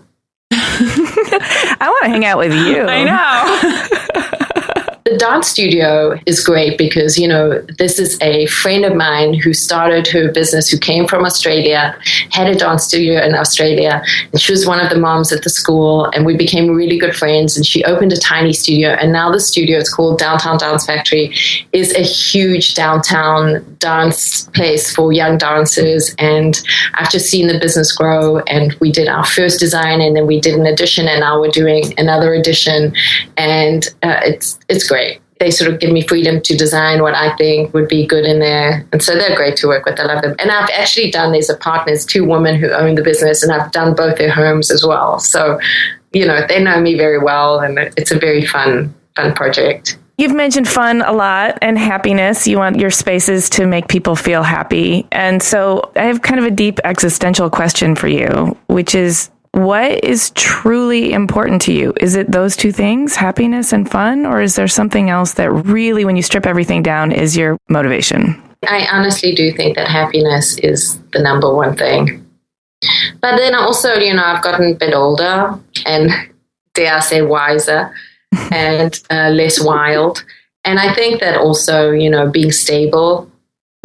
I want to hang out with you. I know. The dance studio is great because, this is a friend of mine who started her business, who came from Australia, had a dance studio in Australia, and she was one of the moms at the school, and we became really good friends, and she opened a tiny studio, and now the studio, it's called Downtown Dance Factory, is a huge downtown dance place for young dancers, and I've just seen the business grow, and we did our first design, and then we did an edition, and now we're doing another edition, and it's great. They sort of give me freedom to design what I think would be good in there. And so they're great to work with. I love them. And I've actually done, there's a partners, 2 women who own the business, and I've done both their homes as well. So, they know me very well, and it's a very fun project. You've mentioned fun a lot and happiness. You want your spaces to make people feel happy. And so I have kind of a deep existential question for you, which is, what is truly important to you? Is it those 2 things, happiness and fun, or is there something else that really, when you strip everything down, is your motivation? I honestly do think that happiness is the number one thing. But then also, I've gotten a bit older and, dare I say, wiser and less wild. And I think that also, being stable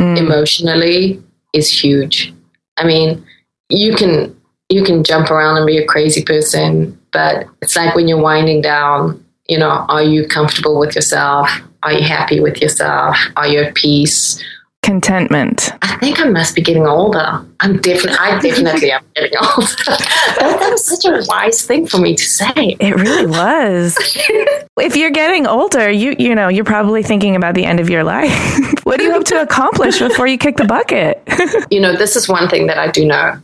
emotionally is huge. I mean, you can jump around and be a crazy person, but it's like when you're winding down, are you comfortable with yourself? Are you happy with yourself? Are you at peace? Contentment. I think I must be getting older. I definitely am getting older. That was such a wise thing for me to say. It really was. If you're getting older, you're probably thinking about the end of your life. What do you hope to accomplish before you kick the bucket? This is one thing that I do know.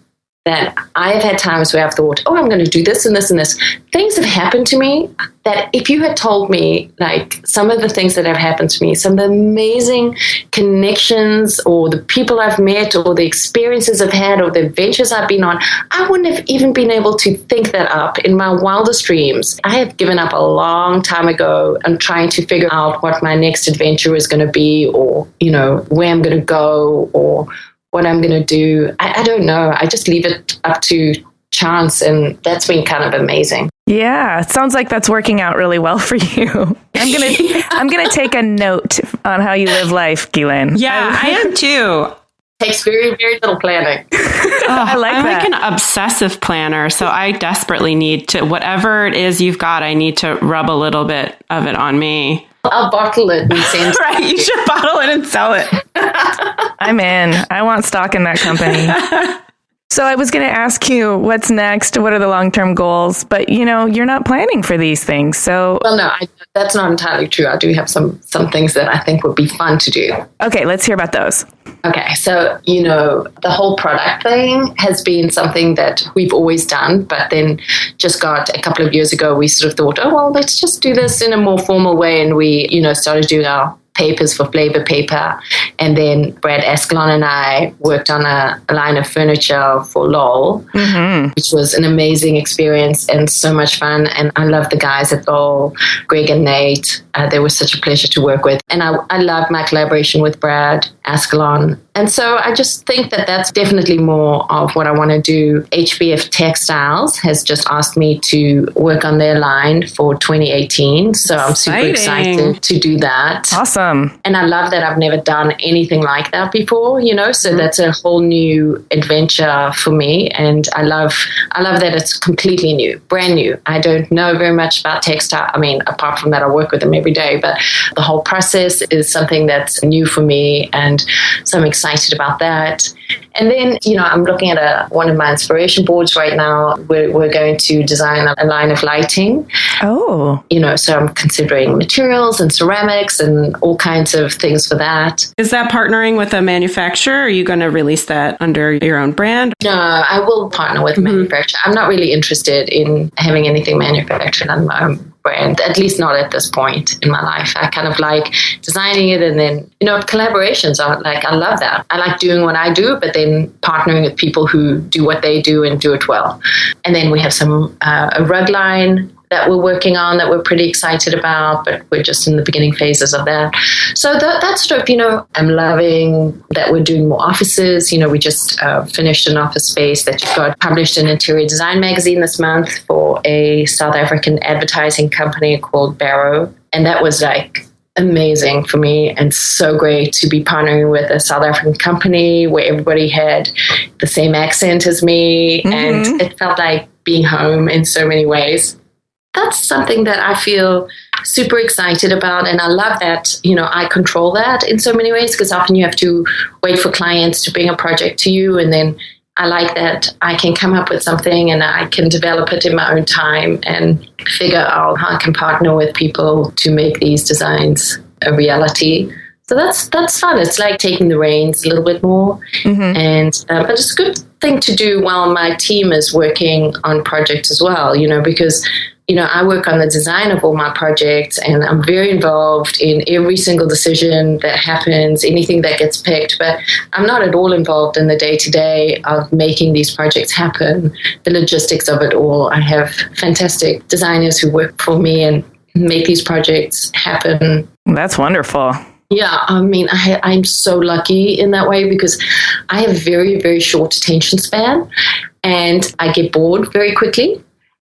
That I have had times where I've thought, I'm going to do this and this and this. Things have happened to me that if you had told me, like, some of the things that have happened to me, some of the amazing connections or the people I've met or the experiences I've had or the adventures I've been on, I wouldn't have even been able to think that up in my wildest dreams. I have given up a long time ago on trying to figure out what my next adventure is going to be, or, where I'm going to go, or what I'm going to do. I don't know. I just leave it up to chance, and that's been kind of amazing. Yeah, it sounds like that's working out really well for you. I'm gonna take a note on how you live life, Ghislaine. Yeah, I am too. Takes very, very little planning. I'm like an obsessive planner, so I desperately need to, whatever it is you've got, I need to rub a little bit of it on me. I'll bottle it and send it. Right, you should bottle it and sell it. I'm in. I want stock in that company. So I was going to ask you, what's next? What are the long-term goals? But, you're not planning for these things. So, well, no, that's not entirely true. I do have some things that I think would be fun to do. Okay, let's hear about those. Okay, so, the whole product thing has been something that we've always done, but then just got a couple of years ago, we sort of thought, oh, well, let's just do this in a more formal way. And we, started doing our papers for Flavor Paper. And then Brad Ascalon and I worked on a line of furniture for Lowell, which was an amazing experience and so much fun. And I love the guys at Lowell, Greg and Nate. They were such a pleasure to work with. And I love my collaboration with Brad Ascalon. And so I just think that that's definitely more of what I want to do. HBF Textiles has just asked me to work on their line for 2018. So I'm super excited to do that. Awesome. And I love that I've never done anything like that before, so that's a whole new adventure for me. And I love that it's completely new, brand new. I don't know very much about textile. I mean, apart from that, I work with them every day, but the whole process is something that's new for me. And so I'm excited about that. And then, I'm looking at one of my inspiration boards right now. We're going to design a line of lighting. Oh. So I'm considering materials and ceramics and all kinds of things for that. Is that partnering with a manufacturer? Are you going to release that under your own brand? No, I will partner with a manufacturer. I'm not really interested in having anything manufactured on my own brand, at least not at this point in my life. I kind of like designing it, and then, collaborations are like, I love that. I like doing what I do, but then partnering with people who do what they do and do it well. And then we have a rug line that we're working on that we're pretty excited about, but we're just in the beginning phases of that. So that's sort of, I'm loving that we're doing more offices. We just finished an office space that got published in Interior Design magazine this month for a South African advertising company called Barrow. And that was amazing for me and so great to be partnering with a South African company where everybody had the same accent as me. And it felt like being home in so many ways. That's something that I feel super excited about. And I love that, I control that in so many ways, because often you have to wait for clients to bring a project to you. And then I like that I can come up with something and I can develop it in my own time and figure out how I can partner with people to make these designs a reality. So that's fun. It's like taking the reins a little bit more. And but it's a good thing to do while my team is working on projects as well, because I work on the design of all my projects, and I'm very involved in every single decision that happens, anything that gets picked, but I'm not at all involved in the day-to-day of making these projects happen, the logistics of it all. I have fantastic designers who work for me and make these projects happen. That's wonderful. Yeah, I mean, I'm so lucky in that way because I have very, very short attention span, and I get bored very quickly.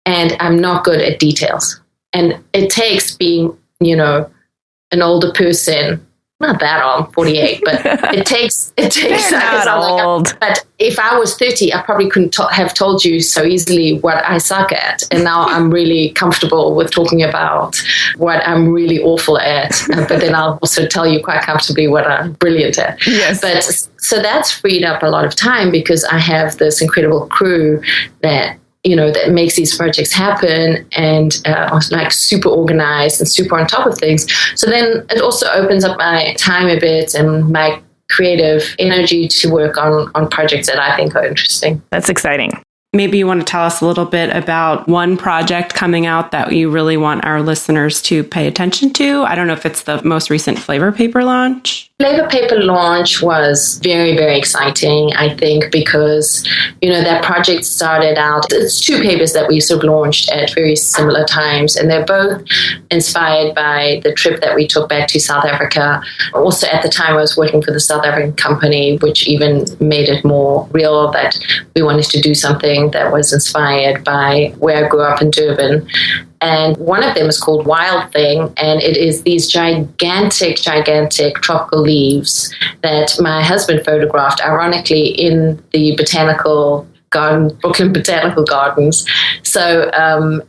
And I'm not good at details. And it takes being, an older person, not that old, 48, but it takes. Not old. But if I was 30, I probably couldn't have told you so easily what I suck at. And now I'm really comfortable with talking about what I'm really awful at. But then I'll also tell you quite comfortably what I'm brilliant at. Yes. But so that's freed up a lot of time because I have this incredible crew that that makes these projects happen and are super organized and super on top of things. So then it also opens up my time a bit and my creative energy to work on projects that I think are interesting. That's exciting. Maybe you want to tell us a little bit about one project coming out that you really want our listeners to pay attention to. I don't know if it's the most recent Flavor Paper launch. Flavor Paper launch was very, very exciting, I think, because, that project started out, it's two papers that we sort of launched at very similar times, and they're both inspired by the trip that we took back to South Africa. Also, at the time, I was working for the South African company, which even made it more real that we wanted to do something that was inspired by where I grew up in Durban. And one of them is called Wild Thing, and it is these gigantic tropical leaves that my husband photographed, ironically, in the botanical garden, Brooklyn Botanical Gardens. So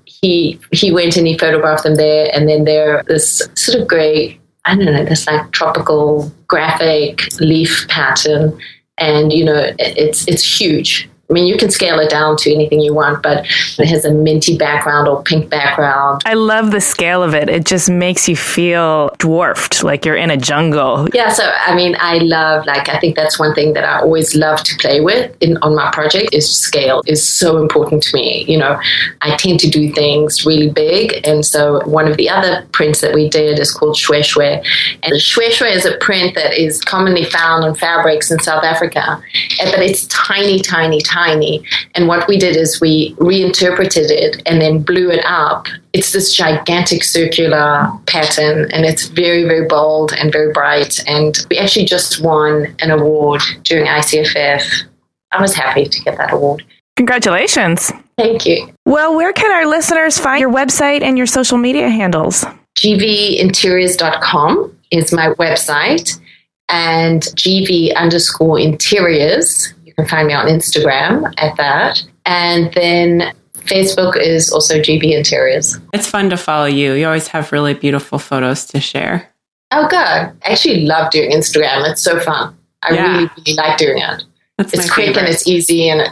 he went and he photographed them there, and then they're this sort of gray, I don't know, this like tropical graphic leaf pattern, and it's huge. I mean, you can scale it down to anything you want, but it has a minty background or pink background. I love the scale of it. It just makes you feel dwarfed, like you're in a jungle. Yeah, so I mean, I think that's one thing that I always love to play with on my project is scale is so important to me. I tend to do things really big. And so one of the other prints that we did is called Shwe Shwe. And Shwe Shwe is a print that is commonly found on fabrics in South Africa, but it's tiny, tiny, tiny. And what we did is we reinterpreted it and then blew it up. It's this gigantic circular pattern, and it's very, very bold and very bright. And we actually just won an award during ICFF. I was happy to get that award. Congratulations. Thank you. Well, where can our listeners find your website and your social media handles? gvinteriors.com is my website, and gv_interiors. You can find me on Instagram at that. And then Facebook is also GV Interiors. It's fun to follow you. You always have really beautiful photos to share. Oh, good. I actually love doing Instagram. It's so fun. I really, really like doing it. It's quick and it's easy, and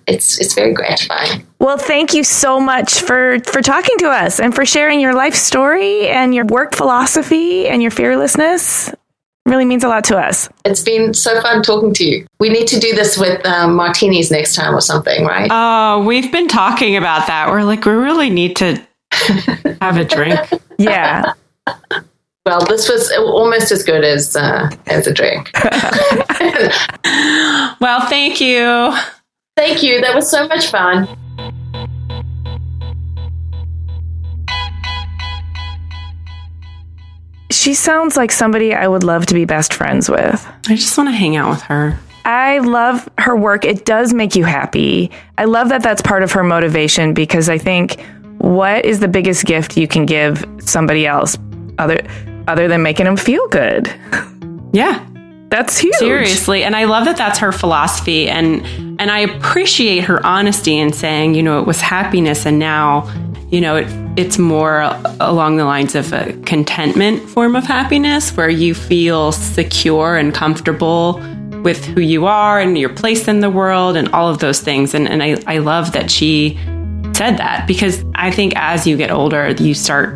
it's very gratifying. Well, thank you so much for talking to us and for sharing your life story and your work philosophy and your fearlessness. Really means a lot to us. It's been so fun talking to you. We need to do this with martinis next time or something, right? Oh, we've been talking about that. We're like, we really need to have a drink. Yeah. Well, this was almost as good as a drink. Well, thank you. Thank you. That was so much fun. She sounds like somebody I would love to be best friends with. I just want to hang out with her. I love her work. It does make you happy. I love that that's part of her motivation, because I think what is the biggest gift you can give somebody else other than making them feel good? Yeah. That's huge. Seriously. And I love that that's her philosophy. And I appreciate her honesty in saying, it was happiness, and now, it's more along the lines of a contentment form of happiness where you feel secure and comfortable with who you are and your place in the world and all of those things. And I love that she said that, because I think as you get older, you start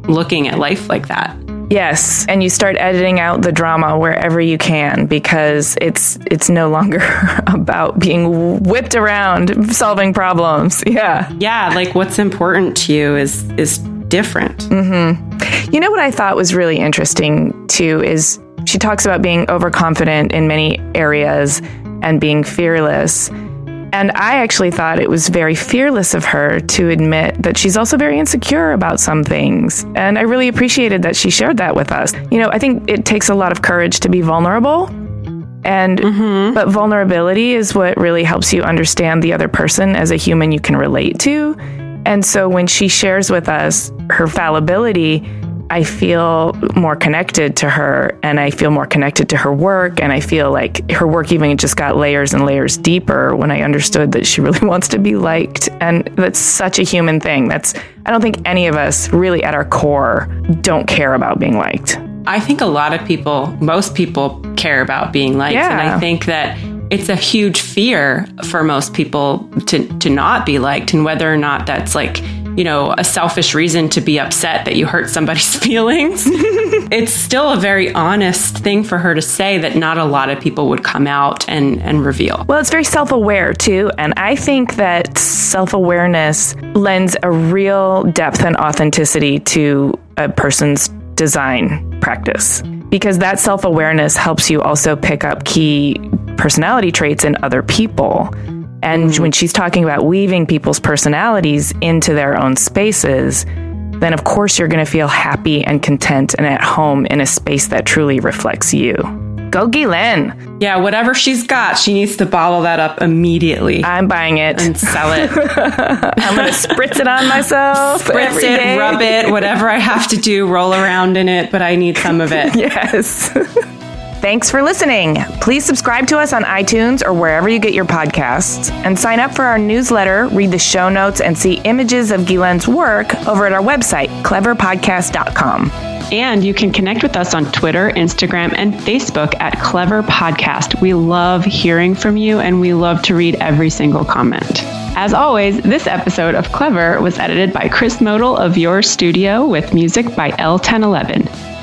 looking at life like that. Yes, and you start editing out the drama wherever you can, because it's no longer about being whipped around solving problems. Yeah. Yeah, like what's important to you is different. Mm-hmm. You know what I thought was really interesting too is she talks about being overconfident in many areas and being fearless. And I actually thought it was very fearless of her to admit that she's also very insecure about some things. And I really appreciated that she shared that with us. I think it takes a lot of courage to be vulnerable. And but vulnerability is what really helps you understand the other person as a human you can relate to. And so when she shares with us her fallibility, I feel more connected to her, and I feel more connected to her work, and I feel like her work even just got layers and layers deeper when I understood that she really wants to be liked. And that's such a human thing. I don't think any of us really at our core don't care about being liked. I think most people care about being liked. Yeah. And I think that it's a huge fear for most people to not be liked, and whether or not that's like, a selfish reason to be upset that you hurt somebody's feelings. It's still a very honest thing for her to say that not a lot of people would come out and reveal. Well, it's very self-aware too. And I think that self-awareness lends a real depth and authenticity to a person's design practice, because that self-awareness helps you also pick up key personality traits in other people. And when she's talking about weaving people's personalities into their own spaces, then of course you're going to feel happy and content and at home in a space that truly reflects you. Go Ghislaine. Yeah, whatever she's got, she needs to bottle that up immediately. I'm buying it. And sell it. I'm going to spritz it on myself. Spritz it, rub it, whatever I have to do, roll around in it, but I need some of it. Yes. Thanks for listening. Please subscribe to us on iTunes or wherever you get your podcasts, and sign up for our newsletter, read the show notes, and see images of Ghislaine's work over at our website, cleverpodcast.com. And you can connect with us on Twitter, Instagram, and Facebook at Clever Podcast. We love hearing from you, and we love to read every single comment. As always, this episode of Clever was edited by Chris Modal of Your Studio with music by L1011.